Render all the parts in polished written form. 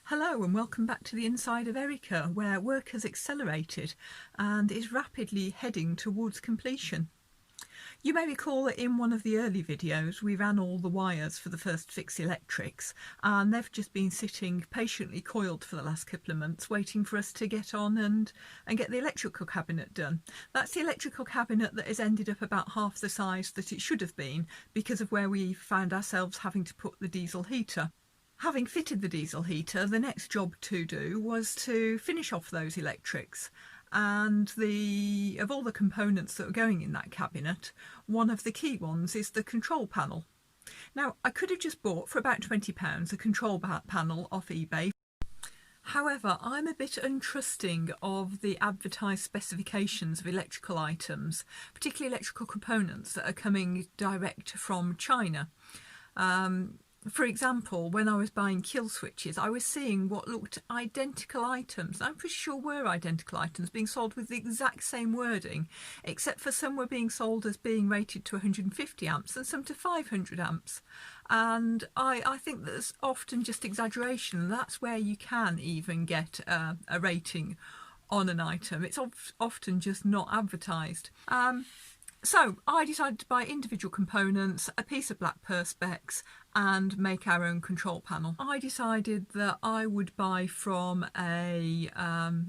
Hello and welcome back to the inside of Erica, where work has accelerated and is rapidly heading towards completion. You may recall that in one of the early videos we ran all the wires for the first fix electrics, and they've just been sitting patiently coiled for the last couple of months waiting for us to get on and get the electrical cabinet done. That's the electrical cabinet that has ended up about half the size that it should have been because of where we found ourselves having to put the diesel heater. Having fitted the diesel heater, the next job to do was to finish off those electrics, and of all the components that are going in that cabinet, one of the key ones is the control panel. Now, I could have just bought for about £20 a control panel off eBay. However, I'm a bit untrusting of the advertised specifications of electrical items, particularly electrical components that are coming direct from China. For example, when I was buying kill switches, I was seeing what looked identical items, I'm pretty sure were identical items, being sold with the exact same wording, except for some were being sold as being rated to 150 amps and some to 500 amps. And I think that's often just exaggeration. That's where you can even get a rating on an item. It's often just not advertised. So I decided to buy individual components, a piece of black perspex, and make our own control panel. I decided that I would buy from a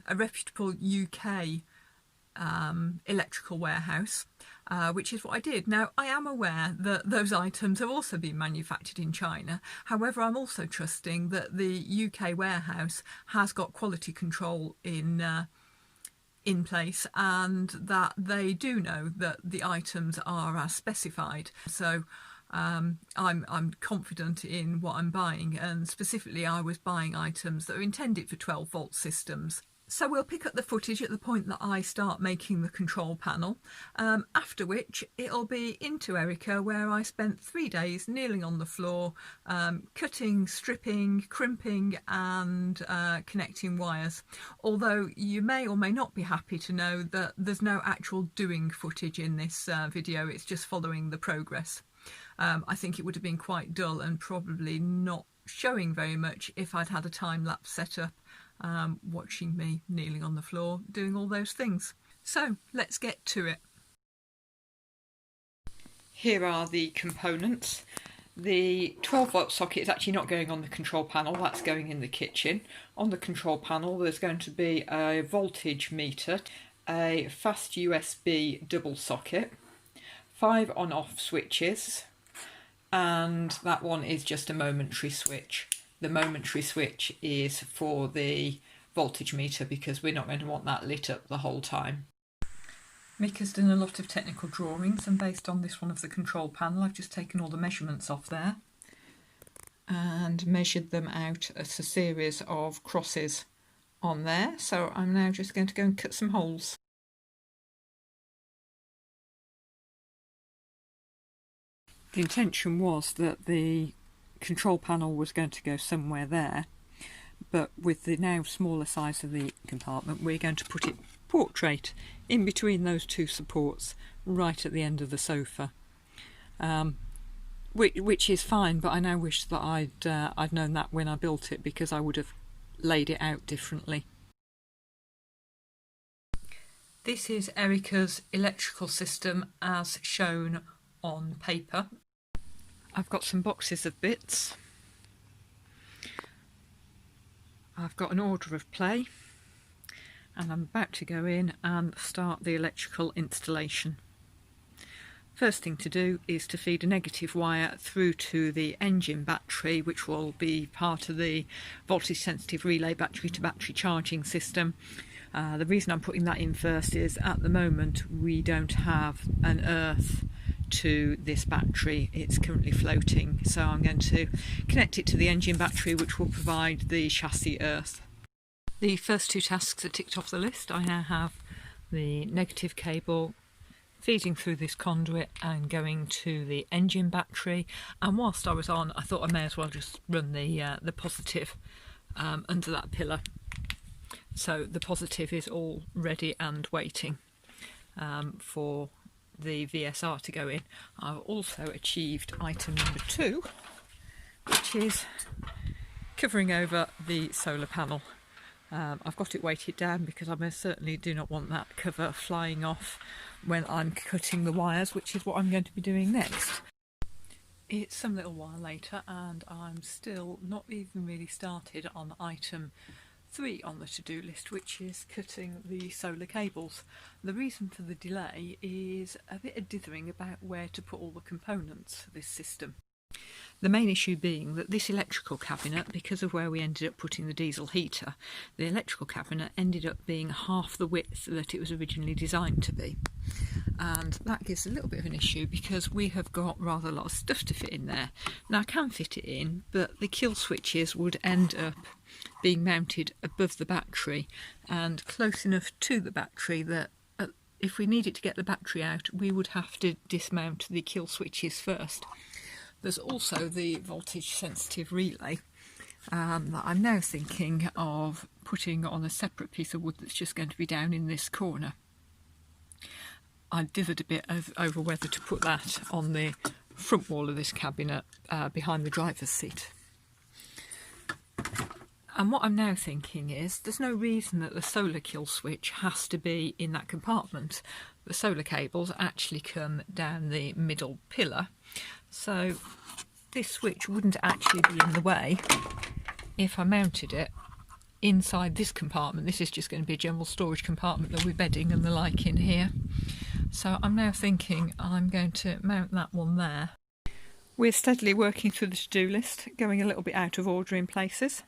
reputable UK electrical warehouse, which is what I did. Now, I am aware that those items have also been manufactured in China. However, I'm also trusting that the UK warehouse has got quality control in place, and that they do know that the items are as specified. So I'm confident in what I'm buying, and specifically I was buying items that are intended for 12-volt systems. So we'll pick up the footage at the point that I start making the control panel, after which it'll be into Erica, where I spent 3 days kneeling on the floor, cutting, stripping, crimping and connecting wires. Although you may or may not be happy to know that there's no actual doing footage in this video, it's just following the progress. I think it would have been quite dull and probably not showing very much if I'd had a time-lapse setup, watching me kneeling on the floor doing all those things. So let's get to it. Here are the components. The 12-volt socket is actually not going on the control panel, that's going in the kitchen. On the control panel there's going to be a voltage meter, a fast USB double socket, 5 on-off switches, and that one is just a momentary switch. The momentary switch is for the voltage meter because we're not going to want that lit up the whole time. Mika's done a lot of technical drawings, and based on this one of the control panel I've just taken all the measurements off there and measured them out as a series of crosses on there. So I'm now just going to go and cut some holes. The intention was that the control panel was going to go somewhere there, but with the now smaller size of the compartment we're going to put it portrait in between those two supports right at the end of the sofa, which is fine, but I now wish that I'd known that when I built it, because I would have laid it out differently. This is Erica's electrical system as shown on paper. I've got some boxes of bits. I've got an order of play, and I'm about to go in and start the electrical installation. First thing to do is to feed a negative wire through to the engine battery, which will be part of the voltage sensitive relay battery to battery charging system. The reason I'm putting that in first is at the moment we don't have an earth to this battery, it's currently floating, so I'm going to connect it to the engine battery, which will provide the chassis earth. The first two tasks are ticked off the list. I now have the negative cable feeding through this conduit and going to the engine battery, and whilst I was on I thought I may as well just run the positive under that pillar. So the positive is all ready and waiting for the VSR to go in. I've also achieved item number 2, which is covering over the solar panel. I've got it weighted down because I most certainly do not want that cover flying off when I'm cutting the wires, which is what I'm going to be doing next. It's some little while later and I'm still not even really started on item 3 on the to-do list, which is cutting the solar cables. The reason for the delay is a bit of dithering about where to put all the components for this system. The main issue being that this electrical cabinet, because of where we ended up putting the diesel heater, the electrical cabinet ended up being half the width that it was originally designed to be. And that gives a little bit of an issue because we have got rather a lot of stuff to fit in there. Now I can fit it in, but the kill switches would end up being mounted above the battery and close enough to the battery that if we needed to get the battery out, we would have to dismount the kill switches first. There's also the voltage sensitive relay that I'm now thinking of putting on a separate piece of wood that's just going to be down in this corner. I dithered a bit over whether to put that on the front wall of this cabinet behind the driver's seat. And what I'm now thinking is there's no reason that the solar kill switch has to be in that compartment. The solar cables actually come down the middle pillar, so this switch wouldn't actually be in the way if I mounted it inside this compartment. This is just going to be a general storage compartment that we're bedding and the like in here. So I'm now thinking I'm going to mount that one there. We're steadily working through the to-do list, going a little bit out of order in places.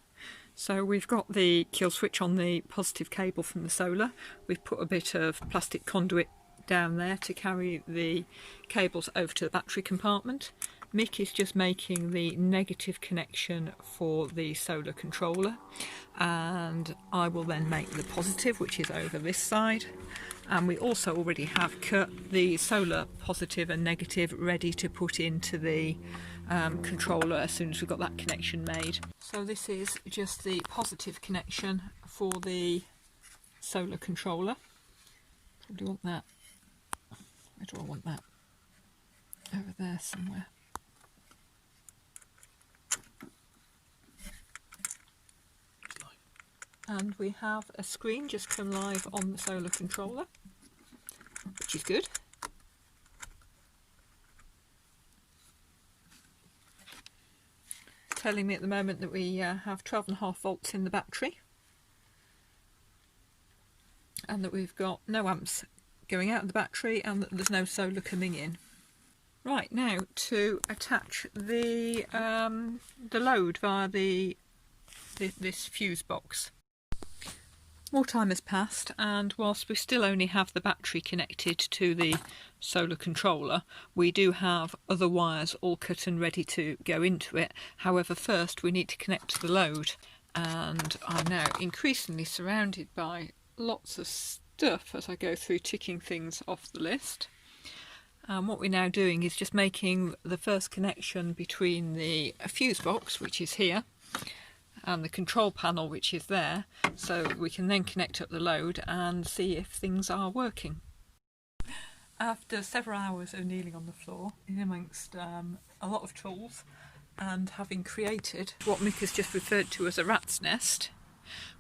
So we've got the kill switch on the positive cable from the solar. We've put a bit of plastic conduit down there to carry the cables over to the battery compartment. Mick is just making the negative connection for the solar controller, and I will then make the positive, which is over this side. And we also already have cut the solar positive and negative ready to put into the controller as soon as we've got that connection made. So this is just the positive connection for the solar controller. Probably want that. Where do I want that? Over there somewhere. And we have a screen just come live on the solar controller, which is good. Telling me at the moment that we have 12.5 volts in the battery and that we've got no amps going out of the battery and that there's no solar coming in. Right, now to attach the load via this fuse box. More time has passed, and whilst we still only have the battery connected to the solar controller, we do have other wires all cut and ready to go into it. However, first we need to connect to the load, and I'm now increasingly surrounded by lots of stuff as I go through ticking things off the list. And what we're now doing is just making the first connection between the fuse box, which is here, and the control panel, which is there, so we can then connect up the load and see if things are working. After several hours of kneeling on the floor in amongst a lot of tools and having created what Mick has just referred to as a rat's nest,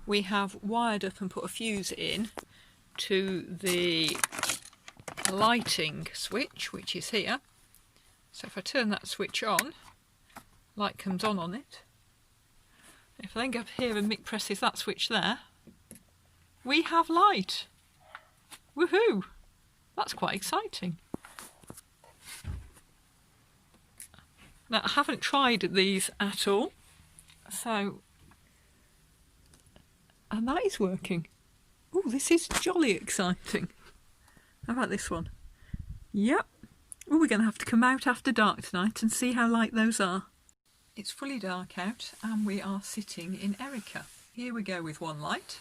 we have wired up and put a fuse in to the lighting switch, which is here. So if I turn that switch on, light comes on it. If I then go up here and Mick presses that switch there, we have light. Woohoo! That's quite exciting. Now I haven't tried these at all, so, and that is working. Oh, this is jolly exciting. How about this one? Yep. Oh, we're going to have to come out after dark tonight and see how light those are. It's fully dark out and we are sitting in Erica. Here we go with one light.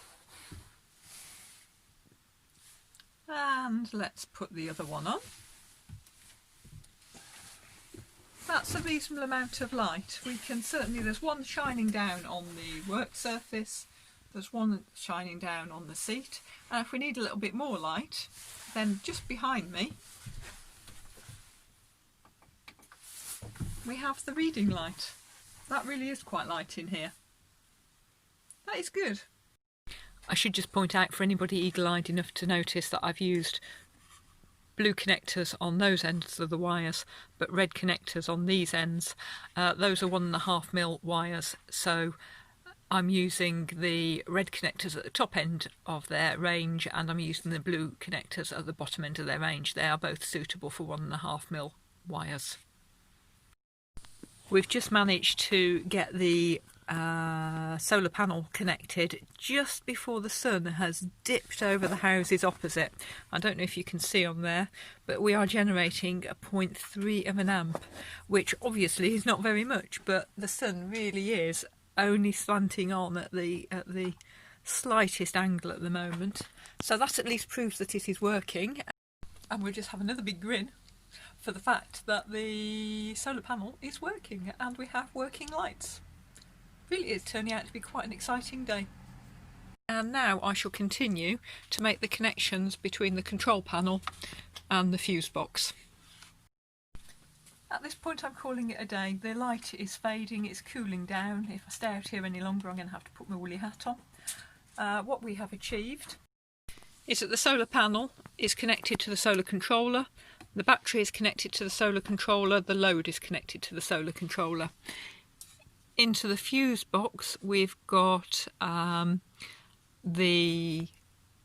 And let's put the other one on. That's a reasonable amount of light. We can certainly, there's one shining down on the work surface, there's one shining down on the seat, and if we need a little bit more light, then just behind me we have the reading light. That really is quite light in here. that is good. I should just point out for anybody eagle-eyed enough to notice that I've used blue connectors on those ends of the wires, but red connectors on these ends. Those are 1.5mm wires, so I'm using the red connectors at the top end of their range, and I'm using the blue connectors at the bottom end of their range. They are both suitable for 1.5mm wires. We've just managed to get the solar panel connected just before the sun has dipped over the houses opposite. I don't know if you can see on there, but we are generating a 0.3 of an amp, which obviously is not very much, but the sun really is only slanting on at the slightest angle at the moment. So that at least proves that it is working, and we'll just have another big grin for the fact that the solar panel is working and we have working lights. Really is turning out to be quite an exciting day. And now I shall continue to make the connections between the control panel and the fuse box. At this point I'm calling it a day. The light is fading, it's cooling down. If I stay out here any longer I'm going to have to put my woolly hat on. What we have achieved is that the solar panel is connected to the solar controller, the battery is connected to the solar controller, the load is connected to the solar controller. Into the fuse box we've got the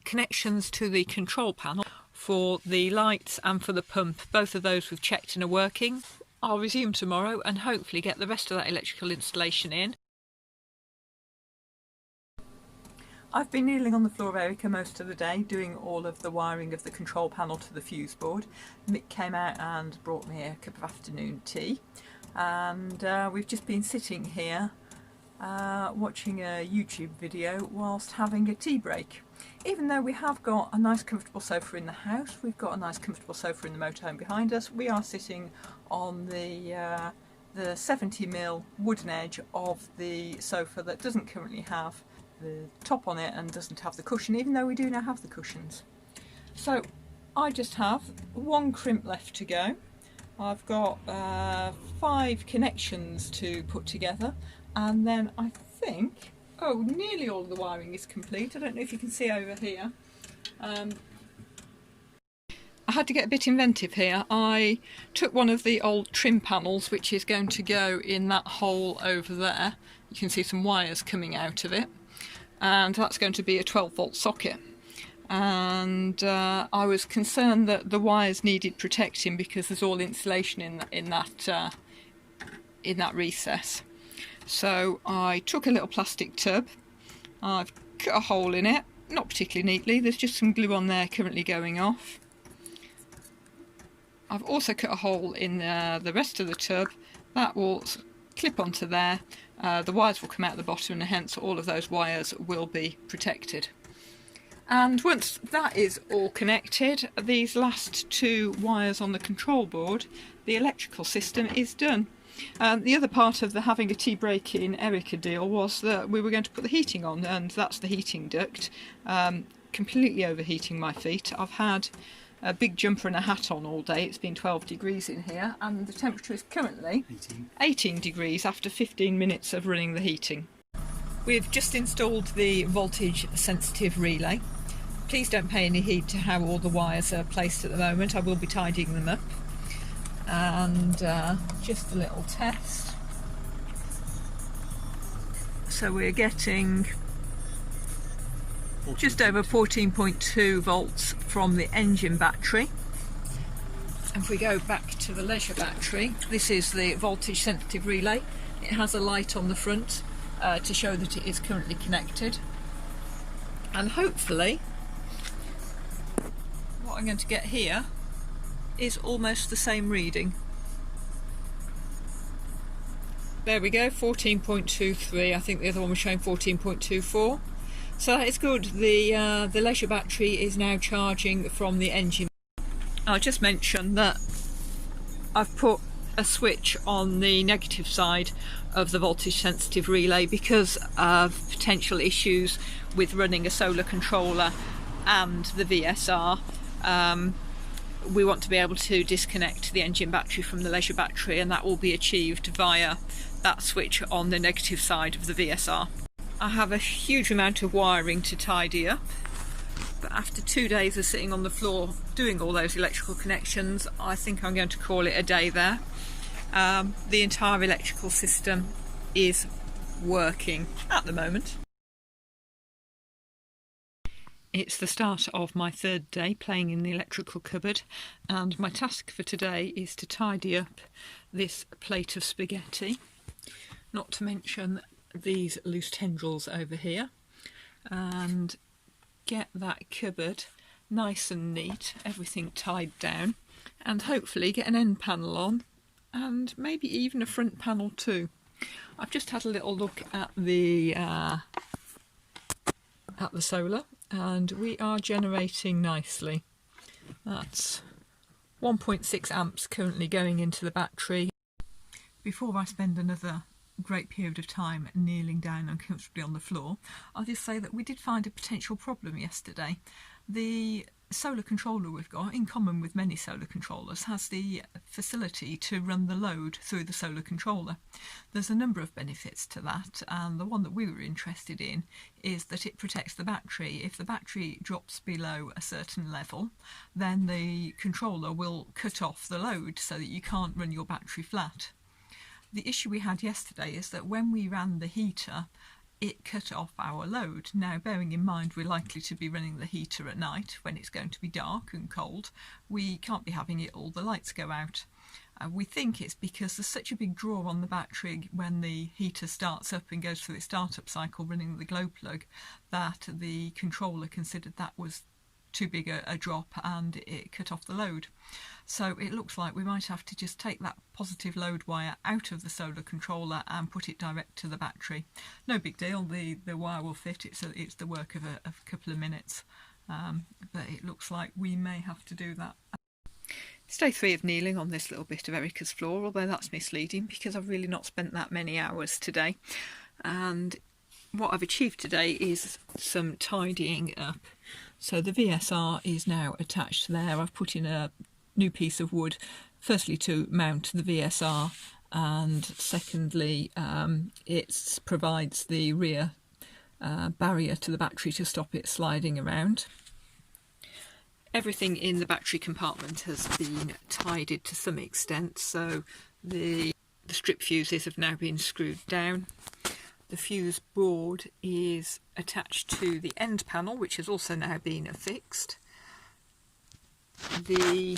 connections to the control panel for the lights and for the pump. Both of those we've checked and are working. I'll resume tomorrow and hopefully get the rest of that electrical installation in. I've been kneeling on the floor of Erica most of the day doing all of the wiring of the control panel to the fuse board. Mick came out and brought me a cup of afternoon tea, and we've just been sitting here watching a YouTube video whilst having a tea break. Even though we have got a nice comfortable sofa in the house, we've got a nice comfortable sofa in the motorhome behind us, we are sitting on the 70mm wooden edge of the sofa that doesn't currently have the top on it and doesn't have the cushion, even though we do now have the cushions. So I just have one crimp left to go. I've got 5 connections to put together, and then I think, oh, nearly all of the wiring is complete. I don't know if you can see over here. I had to get a bit inventive here. I took one of the old trim panels, which is going to go in that hole over there. You can see some wires coming out of it, and that's going to be a 12-volt socket. And I was concerned that the wires needed protecting because there's all insulation in that recess. So I took a little plastic tub, I've cut a hole in it, not particularly neatly, there's just some glue on there currently going off. I've also cut a hole in the rest of the tub, that will clip onto there, the wires will come out the bottom and hence all of those wires will be protected. And once that is all connected, these last 2 wires on the control board, the electrical system is done. The other part of the having a tea break in Erica deal was that we were going to put the heating on, and that's the heating duct, completely overheating my feet. I've had a big jumper and a hat on all day. It's been 12 degrees in here and the temperature is currently 18 degrees after 15 minutes of running the heating. We've just installed the voltage sensitive relay. Please don't pay any heed to how all the wires are placed at the moment. I will be tidying them up. And just a little test. So we're getting just over 14.2 volts from the engine battery. And if we go back to the leisure battery, this is the voltage sensitive relay. It has a light on the front to show that it is currently connected. And hopefully what I'm going to get here is almost the same reading. There we go, 14.23. I think the other one was showing 14.24. So that is good. The leisure battery is now charging from the engine. I'll just mention that I've put a switch on the negative side of the voltage sensitive relay because of potential issues with running a solar controller and the VSR. We want to be able to disconnect the engine battery from the leisure battery, and that will be achieved via that switch on the negative side of the VSR. I have a huge amount of wiring to tidy up, but after 2 days of sitting on the floor doing all those electrical connections, I think I'm going to call it a day there. The entire electrical system is working at the moment. It's the start of my 3rd day playing in the electrical cupboard, and my task for today is to tidy up this plate of spaghetti, not to mention these loose tendrils over here, and get that cupboard nice and neat, everything tied down, and hopefully get an end panel on and maybe even a front panel too. I've just had a little look at the solar, and we are generating nicely. That's 1.6 amps currently going into the battery. Before I spend another great period of time kneeling down uncomfortably on the floor, I'll just say that we did find a potential problem yesterday. The solar controller we've got, in common with many solar controllers, has the facility to run the load through the solar controller. There's a number of benefits to that, and the one that we were interested in is that it protects the battery. If the battery drops below a certain level, then the controller will cut off the load so that you can't run your battery flat. The issue we had yesterday is that when we ran the heater, it cut off our load. Now, bearing in mind we're likely to be running the heater at night when it's going to be dark and cold, we can't be having all the lights go out. We think it's because there's such a big draw on the battery when the heater starts up and goes through its startup cycle running the glow plug, that the controller considered that was too big a drop and it cut off the load. So it looks like we might have to just take that positive load wire out of the solar controller and put it direct to the battery. No big deal, the wire will fit. It's the work of a couple of minutes, but it looks like we may have to do that. It's day 3 of kneeling on this little bit of Erica's floor, although that's misleading because I've really not spent that many hours today. And what I've achieved today is some tidying up. So the VSR is now attached there. I've put in a new piece of wood, firstly to mount the VSR, and secondly it provides the rear barrier to the battery to stop it sliding around. Everything in the battery compartment has been tidied to some extent, so the strip fuses have now been screwed down. The fuse board is attached to the end panel, which has also now been affixed. The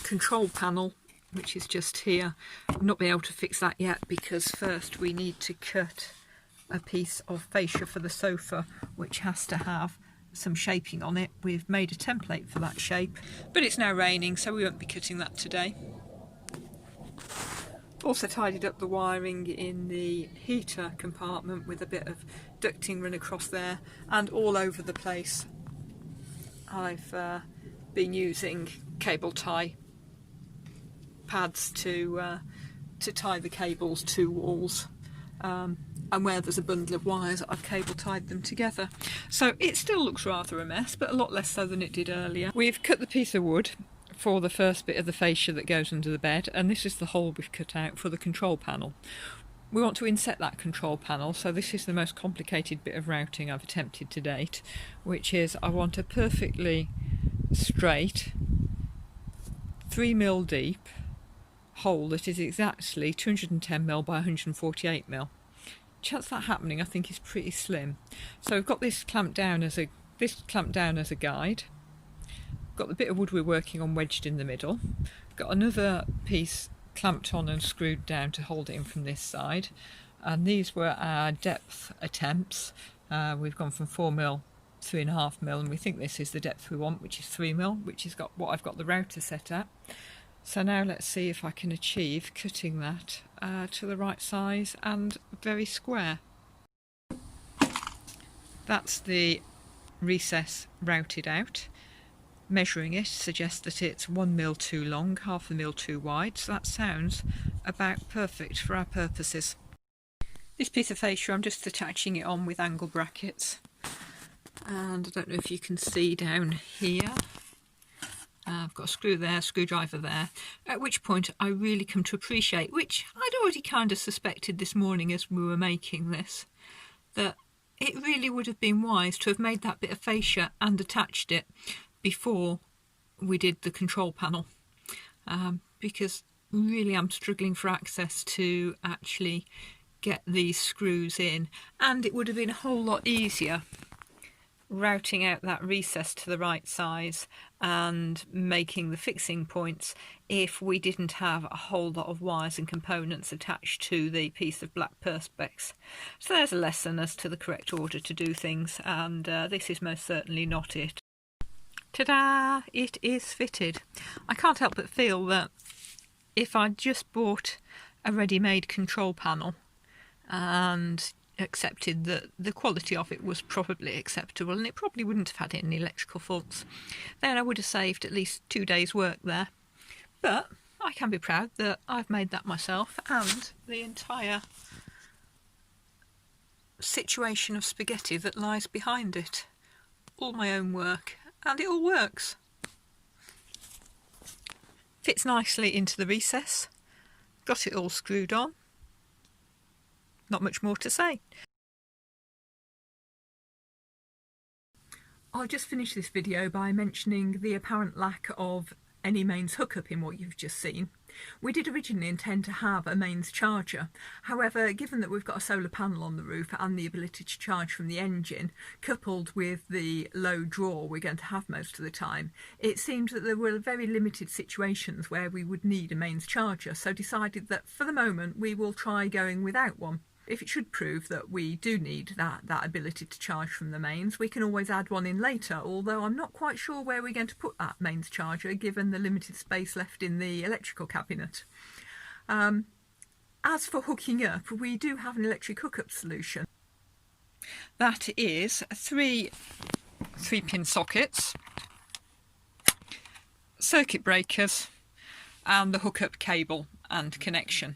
control panel, which is just here, I've not been able to fix that yet because first we need to cut a piece of fascia for the sofa, which has to have some shaping on it. We've made a template for that shape, but it's now raining, so we won't be cutting that today. Also tidied up the wiring in the heater compartment with a bit of ducting run across there, and all over the place I've been using cable tie pads to tie the cables to walls, and where there's a bundle of wires I've cable tied them together. So it still looks rather a mess, but a lot less so than it did earlier. We've cut the piece of wood for the first bit of the fascia that goes under the bed, and this is the hole we've cut out for the control panel. We want to inset that control panel, so this is the most complicated bit of routing I've attempted to date, which is I want a perfectly straight 3mm deep hole that is exactly 210mm by 148mm. Chance that happening I think is pretty slim. So we've got this clamped down as a guide. Got the bit of wood we're working on wedged in the middle. Got another piece clamped on and screwed down to hold it in from this side. And these were our depth attempts. We've gone from 4mm, 3.5mm, and we think this is the depth we want, which is 3mm, which has got what I've got the router set at. So now let's see if I can achieve cutting that to the right size and very square. That's the recess routed out. Measuring it suggests that it's 1mm too long, 0.5mm too wide, so that sounds about perfect for our purposes. This piece of fascia, I'm just attaching it on with angle brackets, and I don't know if you can see down here, I've got a screw there, screwdriver there, at which point I really come to appreciate, which I'd already kind of suspected this morning as we were making this, that would have been wise to have made that bit of fascia and attached it before we did the control panel, because really I'm struggling for access to actually get these screws in, and it would have been a whole lot easier routing out that recess to the right size and making the fixing points if we didn't have a whole lot of wires and components attached to the piece of black perspex. So there's a lesson as to the correct order to do things, and this is most certainly not it. Ta-da! It is fitted. I can't help but feel that if I'd just bought a ready-made control panel and accepted that the quality of it was probably acceptable and it probably wouldn't have had any electrical faults, then I would have saved at least 2 days' work there. But I can be proud that I've made that myself, and the entire situation of spaghetti that lies behind it. All my own work, and it all works. Fits nicely into the recess. Got it all screwed on. Not much more to say. I'll just finish this video by mentioning the apparent lack of any mains hookup in what you've just seen. We did originally intend to have a mains charger. However, given that we've got a solar panel on the roof and the ability to charge from the engine, coupled with the low draw we're going to have most of the time, it seemed that there were very limited situations where we would need a mains charger, so decided that for the moment we will try going without one. If it should prove that we do need that ability to charge from the mains, we can always add one in later, although I'm not quite sure where we're going to put that mains charger given the limited space left in the electrical cabinet. As for hooking up, we do have an electric hookup solution. That is three 3-pin sockets, circuit breakers, and the hookup cable and connection.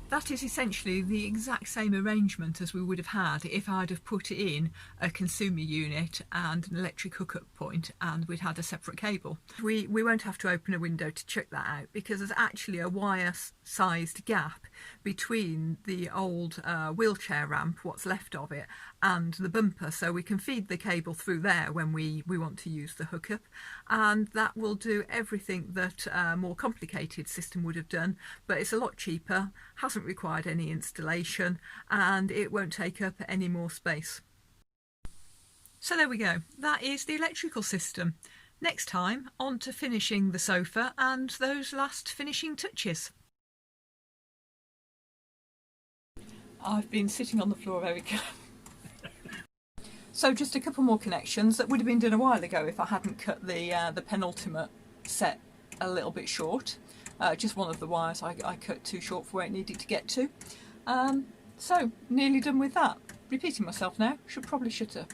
That is essentially the exact same arrangement as we would have had if I'd have put in a consumer unit and an electric hookup point and we'd had a separate cable. We won't have to open a window to check that out because there's actually a wire-sized gap between the old wheelchair ramp, what's left of it, and the bumper, so we can feed the cable through there when we want to use the hookup, and that will do everything that a more complicated system would have done, but it's a lot cheaper, hasn't required any installation, and it won't take up any more space. So there we go, that is the electrical system. Next time, on to finishing the sofa and those last finishing touches. I've been sitting on the floor, Erica. So just a couple more connections that would have been done a while ago if I hadn't cut the penultimate set a little bit short. Just one of the wires I cut too short for where it needed to get to. So nearly done with that. Repeating myself now, should probably shut up.